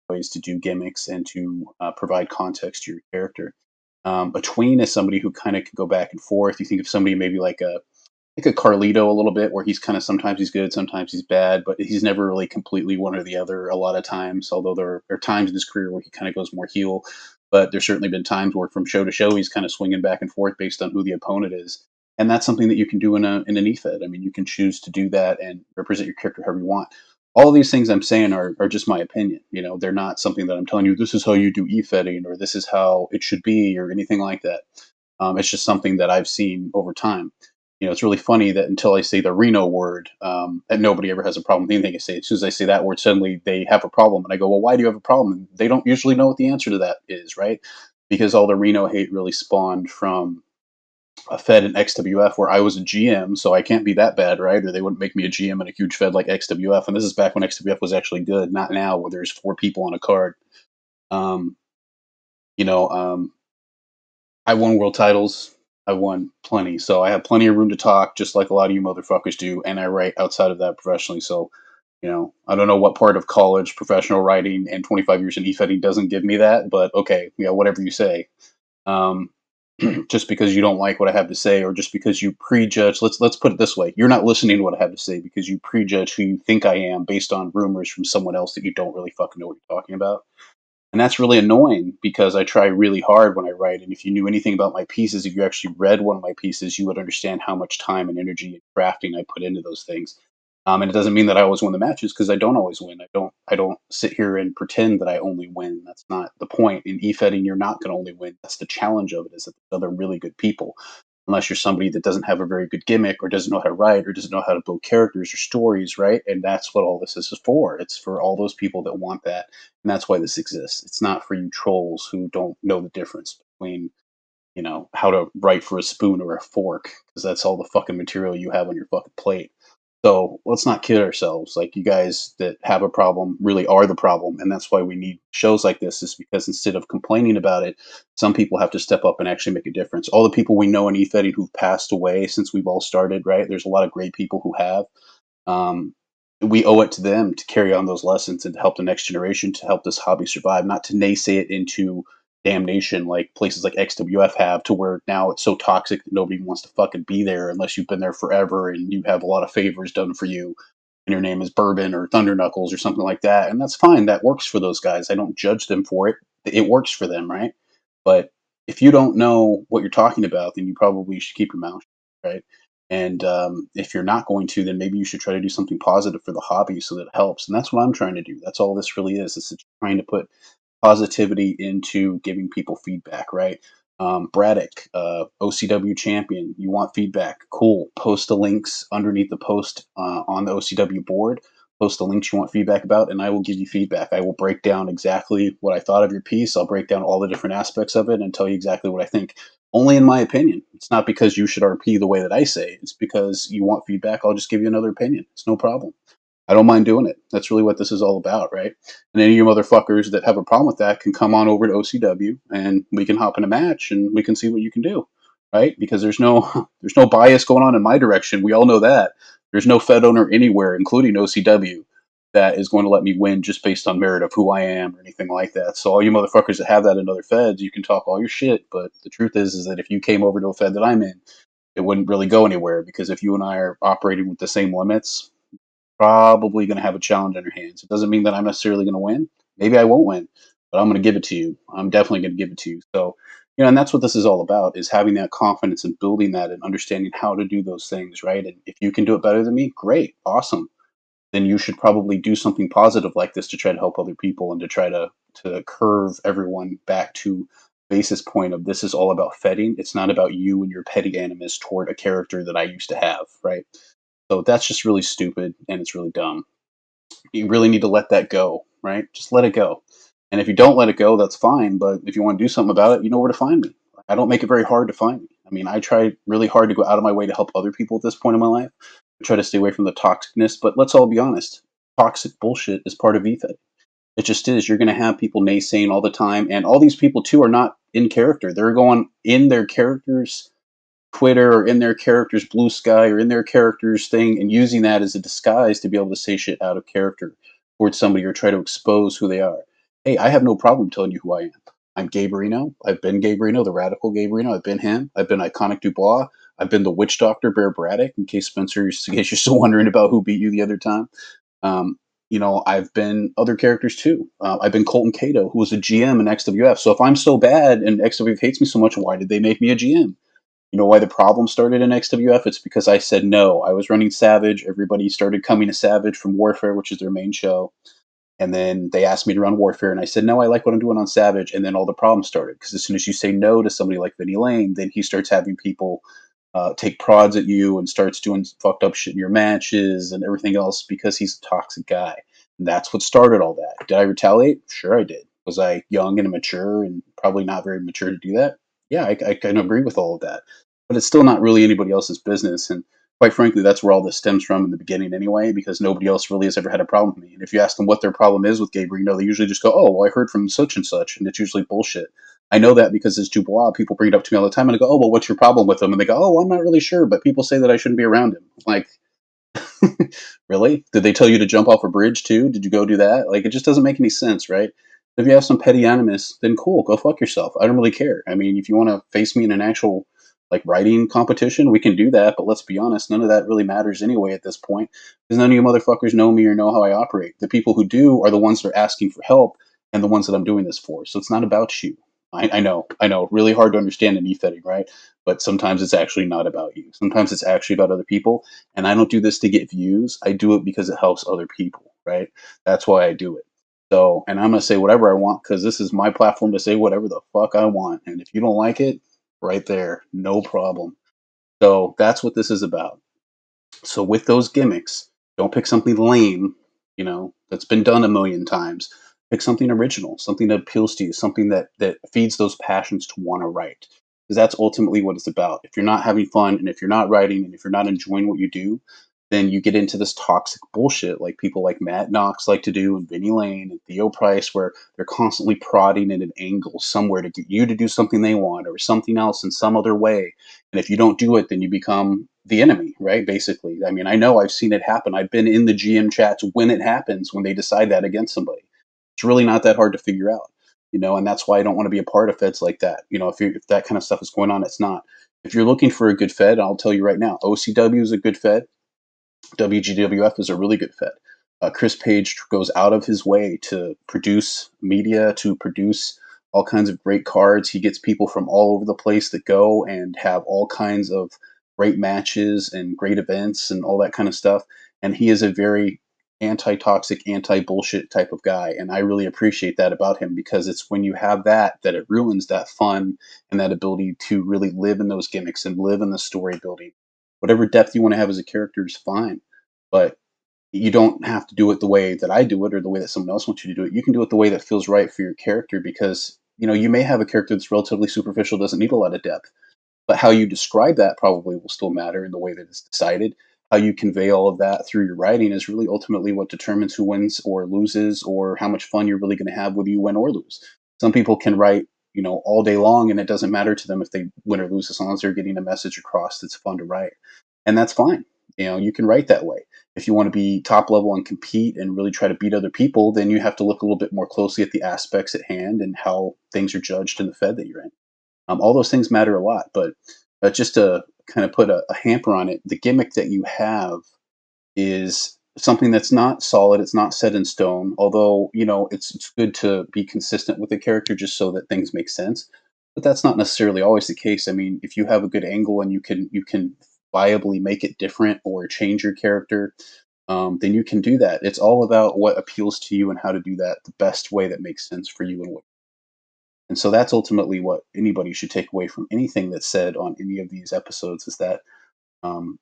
ways to do gimmicks and to provide context to your character. A tween is somebody who kind of can go back and forth. You think of somebody maybe like a Carlito a little bit, where he's kind of sometimes he's good, sometimes he's bad, but he's never really completely one or the other a lot of times. Although there are times in his career where he kind of goes more heel, but there's certainly been times where from show to show he's kind of swinging back and forth based on who the opponent is, and that's something that you can do in an EFED. I mean, you can choose to do that and represent your character however you want. All of these things I'm saying are just my opinion. You know, they're not something that I'm telling you this is how you do EFEDing or this is how it should be or anything like that. It's just something that I've seen over time. You know, it's really funny that until I say the Reno word, and nobody ever has a problem with anything I say. As soon as I say that word, suddenly they have a problem, and I go, "Well, why do you have a problem?" And they don't usually know what the answer to that is, right? Because all the Reno hate really spawned from a Fed in XWF where I was a GM, so I can't be that bad, right? Or they wouldn't make me a GM in a huge Fed like XWF. And this is back when XWF was actually good, not now where there's four people on a card. Um, you know, I won world titles. I won plenty. So I have plenty of room to talk, just like a lot of you motherfuckers do. And I write outside of that professionally. So, you know, I don't know what part of college, professional writing, and 25 years in e-fetting doesn't give me that, but okay, yeah, whatever you say. Um, just because you don't like what I have to say, or just because you prejudge, let's put it this way: you're not listening to what I have to say because you prejudge who you think I am based on rumors from someone else that you don't really fucking know what you're talking about. And that's really annoying because I try really hard when I write. And if you knew anything about my pieces, if you actually read one of my pieces, you would understand how much time and energy and crafting I put into those things. And it doesn't mean that I always win the matches because I don't always win. I don't sit here and pretend that I only win. That's not the point. In e-fetting, you're not going to only win. That's the challenge of it, is that there's other really good people. Unless you're somebody that doesn't have a very good gimmick or doesn't know how to write or doesn't know how to build characters or stories, right? And that's what all this is for. It's for all those people that want that, and that's why this exists. It's not for you trolls who don't know the difference between, you know, how to write for a spoon or a fork, because that's all the fucking material you have on your fucking plate. So let's not kid ourselves. Like, you guys that have a problem really are the problem, and that's why we need shows like this. Is because instead of complaining about it, some people have to step up and actually make a difference. All the people we know in e-fetting who've passed away since we've all started, right? There's a lot of great people who have. Um, we owe it to them to carry on those lessons and to help the next generation, to help this hobby survive, not to naysay it into damnation like places like XWF have, to where now it's so toxic that nobody wants to fucking be there unless you've been there forever and you have a lot of favors done for you and your name is Bourbon or Thunder Knuckles or something like that. And that's fine. That works for those guys. I don't judge them for it. It works for them, right? But if you don't know what you're talking about, then you probably should keep your mouth shut, right? And if you're not going to, then maybe you should try to do something positive for the hobby so that it helps. And that's what I'm trying to do. That's all this really is. It's trying to put positivity into giving people feedback, right? Braddock, OCW champion, you want feedback? Cool. Post the links underneath the post on the OCW board. Post the links you want feedback about, and I will give you feedback. I will break down exactly what I thought of your piece. I'll break down all the different aspects of it and tell you exactly what I think. Only in my opinion. It's not because you should RP the way that I say. It's because you want feedback. I'll just give you another opinion. It's no problem. I don't mind doing it. That's really what this is all about, right? And any of you motherfuckers that have a problem with that can come on over to OCW and we can hop in a match and we can see what you can do, right? Because there's no there's no bias going on in my direction. We all know that. There's no Fed owner anywhere, including OCW, that is going to let me win just based on merit of who I am or anything like that. So all you motherfuckers that have that in other Feds, you can talk all your shit, but the truth is that if you came over to a Fed that I'm in, it wouldn't really go anywhere, because if you and I are operating with the same limits, probably going to have a challenge on your hands. It doesn't mean that I'm necessarily going to win. Maybe I won't win, but I'm going to give it to you. I'm definitely going to give it to you. So, you know, and that's what this is all about, is having that confidence and building that and understanding how to do those things, right? And if you can do it better than me, great, awesome. Then you should probably do something positive like this to try to help other people and to try to curve everyone back to basis point of this is all about fetting. It's not about you and your petty animus toward a character that I used to have, right? So that's just really stupid and it's really dumb. You really need to let that go, right? Just let it go. And if you don't let it go, that's fine. But if you want to do something about it, you know where to find me. I don't make it very hard to find me. I mean, I try really hard to go out of my way to help other people at this point in my life. I try to stay away from the toxicness, but let's all be honest. Toxic bullshit is part of EFED. It just is. You're going to have people naysaying all the time. And all these people, too, are not in character. They're going in their characters' Twitter or in their character's blue sky or in their character's thing and using that as a disguise to be able to say shit out of character towards somebody or try to expose who they are. hey, I have no problem telling you who I am. I'm 𝔼𝔻𝕶. I've been 𝔼𝔻𝕶, the radical 𝔼𝔻𝕶. I've been him. I've been 𝔼𝔽𝕬𝕀𝕃𝕆𝔾. I've been the witch doctor, Bear Braddock, in case Spencer, in case you're still wondering about who beat you the other time. Um, I've been other characters too. I've been Colton Cato, who was a GM in XWF. So if I'm so bad and XWF hates me so much, why did they make me a GM? You know why the problem started in XWF? It's because I said no. I was running Savage. Everybody started coming to Savage from Warfare, which is their main show. And then they asked me to run Warfare, and I said, no, I like what I'm doing on Savage. And then all the problems started. Because as soon as you say no to somebody like Vinny Lane, then he starts having people take prods at you and starts doing fucked up shit in your matches and everything else because he's a toxic guy. And that's what started all that. Did I retaliate? Sure, I did. Was I young and immature and probably not very mature to do that? Yeah, I can agree with all of that. But it's still not really anybody else's business. And quite frankly, that's where all this stems from in the beginning anyway, because nobody else really has ever had a problem with me. And if you ask them what their problem is with Gabriel, they usually just go, oh, well, I heard from such and such. And it's usually bullshit. I know that because as Dubois, people bring it up to me all the time, and I go, "Oh, well, what's your problem with him?" And they go, "Oh, well, I'm not really sure, but people say that I shouldn't be around him." Like, really? Did they tell you to jump off a bridge too? Did you go do that? Like, it just doesn't make any sense, right? If you have some petty animus, then cool, go fuck yourself. I don't really care. I mean, if you want to face me in an actual like writing competition, we can do that. But let's be honest, none of that really matters anyway at this point, because none of you motherfuckers know me or know how I operate. The people who do are the ones that are asking for help and the ones that I'm doing this for. So it's not about you. I know, really hard to understand in e-fetting, right? But sometimes it's actually not about you. Sometimes it's actually about other people. And I don't do this to get views. I do it because it helps other people, right? That's why I do it. So, and I'm going to say whatever I want because this is my platform to say whatever the fuck I want. And if you don't like it, right there, no problem. So that's what this is about. So with those gimmicks, don't pick something lame, that's been done a million times. Pick something original, something that appeals to you, something that feeds those passions to want to write. Because that's ultimately what it's about. If you're not having fun and if you're not writing and if you're not enjoying what you do, then you get into this toxic bullshit like people like Matt Knox like to do and Vinny Lane and Theo Price, where they're constantly prodding at an angle somewhere to get you to do something they want or something else in some other way. And if you don't do it, then you become the enemy, right? Basically. I mean, I know I've seen it happen. I've been in the GM chats when it happens, when they decide that against somebody. It's really not that hard to figure out, and that's why I don't want to be a part of feds like that. If that kind of stuff is going on, it's not. If you're looking for a good fed, I'll tell you right now, OCW is a good fed. WGWF is a really good fed. Chris Page goes out of his way to produce media, to produce all kinds of great cards. He gets people from all over the place that go and have all kinds of great matches and great events and all that kind of stuff. And he is a very anti-toxic, anti-bullshit type of guy. And I really appreciate that about him because it's when you have that it ruins that fun and that ability to really live in those gimmicks and live in the story building. Whatever depth you want to have as a character is fine, but you don't have to do it the way that I do it or the way that someone else wants you to do it. You can do it the way that feels right for your character because, you may have a character that's relatively superficial, doesn't need a lot of depth, but how you describe that probably will still matter in the way that it's decided. How you convey all of that through your writing is really ultimately what determines who wins or loses or how much fun you're really going to have whether you win or lose. Some people can write, all day long and it doesn't matter to them if they win or lose as long as they're getting a message across that's fun to write. And that's fine. You can write that way. If you want to be top level and compete and really try to beat other people, then you have to look a little bit more closely at the aspects at hand and how things are judged in the Fed that you're in. All those things matter a lot, but just to kind of put a hamper on it, the gimmick that you have is something that's not solid. It's not set in stone. Although it's good to be consistent with the character just so that things make sense. But that's not necessarily always the case. I mean, if you have a good angle and you can viably make it different or change your character, then you can do that. It's all about what appeals to you and how to do that the best way that makes sense for you and what. And so that's ultimately what anybody should take away from anything that's said on any of these episodes is that um,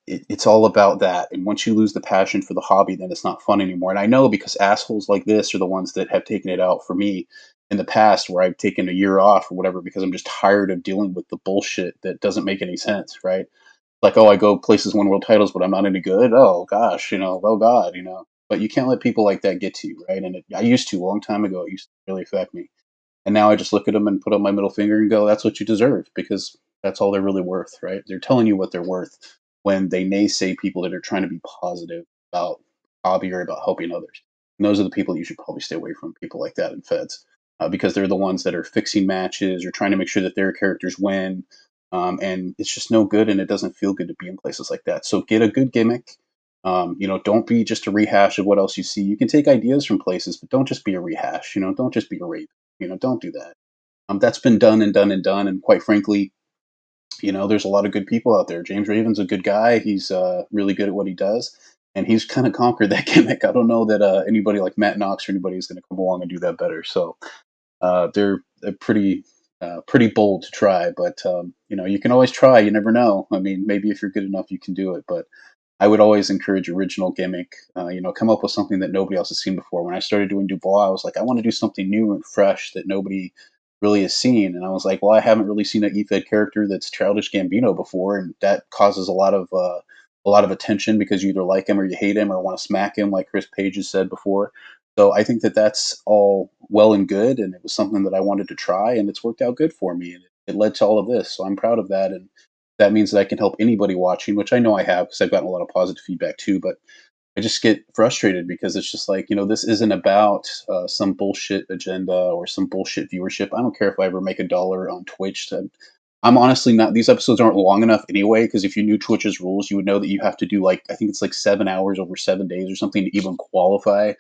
it's all about that. And once you lose the passion for the hobby, then it's not fun anymore. And I know because assholes like this are the ones that have taken it out for me in the past, where I've taken a year off or whatever because I'm just tired of dealing with the bullshit that doesn't make any sense, right? Like, oh, I go places, win world titles, but I'm not any good. Oh gosh, oh god, But you can't let people like that get to you, right? And I used to a long time ago. It used to really affect me. And now I just look at them and put up my middle finger and go, that's what you deserve because that's all they're really worth, right? They're telling you what they're worth when they naysay people that are trying to be positive about hobby or about helping others. And those are the people you should probably stay away from. People like that in feds, because they're the ones that are fixing matches or trying to make sure that their characters win. And it's just no good, and it doesn't feel good to be in places like that. So get a good gimmick. Don't be just a rehash of what else you see. You can take ideas from places, but don't just be a rehash. Don't just be a rape. Don't do that. That's been done and done and done. And quite frankly, there's a lot of good people out there. James Raven's a good guy. He's really good at what he does, and he's kind of conquered that gimmick. I don't know that anybody like Matt Knox or anybody is going to come along and do that better. So they're pretty bold to try, but you can always try. You never know. I mean, maybe if you're good enough, you can do it. But I would always encourage original gimmick. Come up with something that nobody else has seen before. When I started doing Dubois, I was like, I want to do something new and fresh that nobody really has seen. And I was like, well, I haven't really seen an EFED character that's Childish Gambino before, and that causes a lot of attention because you either like him or you hate him or want to smack him, like Chris Page has said before. So I think that that's all well and good, and it was something that I wanted to try, and it's worked out good for me, and it led to all of this. So I'm proud of that, and that means that I can help anybody watching, which I know I have because I've gotten a lot of positive feedback too. But I just get frustrated because it's just like, this isn't about some bullshit agenda or some bullshit viewership. I don't care if I ever make $1 on Twitch. I'm honestly not, these episodes aren't long enough anyway, because if you knew Twitch's rules, you would know that you have to do like, I think it's like 7 hours over 7 days or something to even qualify.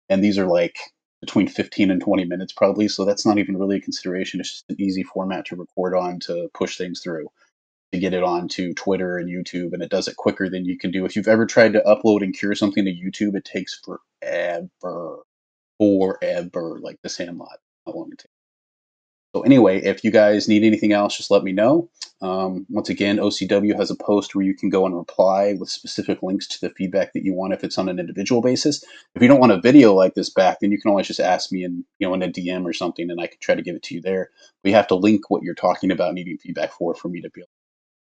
And these are like between 15 and 20 minutes probably. So that's not even really a consideration. It's just an easy format to record on to push things through, to get it onto Twitter and YouTube, and it does it quicker than you can do. If you've ever tried to upload and cure something to YouTube, it takes forever, like The Sandlot. How long it takes. So anyway, if you guys need anything else, just let me know. Once again, OCW has a post where you can go and reply with specific links to the feedback that you want if it's on an individual basis. If you don't want a video like this back, then you can always just ask me in a DM or something, and I can try to give it to you there. We have to link what you're talking about needing feedback for me to be able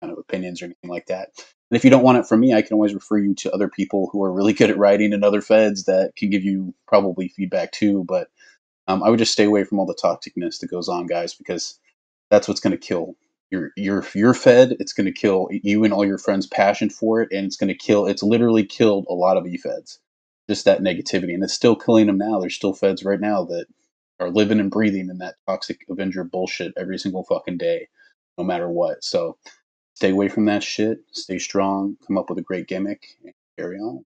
kind of opinions or anything like that. And if you don't want it from me, I can always refer you to other people who are really good at writing in other feds that can give you probably feedback too. But I would just stay away from all the toxicness that goes on, guys, because that's what's going to kill your fed. It's going to kill you and all your friends' passion for it, and it's going to kill. It's literally killed a lot of e-feds. Just that negativity, and it's still killing them now. There's still feds right now that are living and breathing in that toxic Avenger bullshit every single fucking day, no matter what. So stay away from that shit. Stay strong. Come up with a great gimmick and carry on.